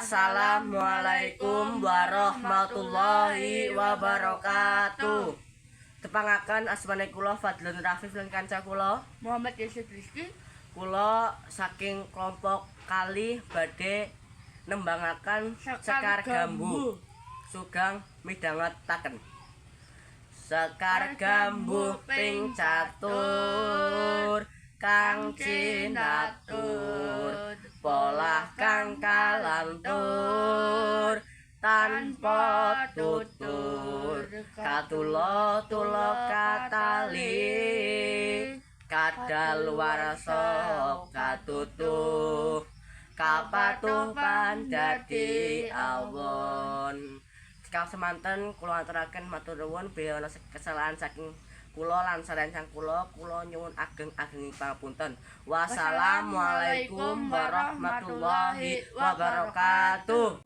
Wassalamualaikum warahmatullahi wabarakatuh. Tepangaken asmane kula Fadlun Rafif lan kanca kula Muhammad Yusuf Rizky. Kula saking kelompok kali badhe nembangaken Sekar Gambuh. Sugeng midhangetaken. Sekar Gambuh ping catur kang cinatur polah kang kalantur tanpa tutur katulo-tulo katali kadaluwarsa katutuh kapatuh pandadi awon. Sekal semanten kula aturaken matur nuwun beliau ana kesalahan saking kula lan sarencang kula nyuwun ageng-ageng pangapunten. Wassalamualaikum warahmatullahi wabarakatuh.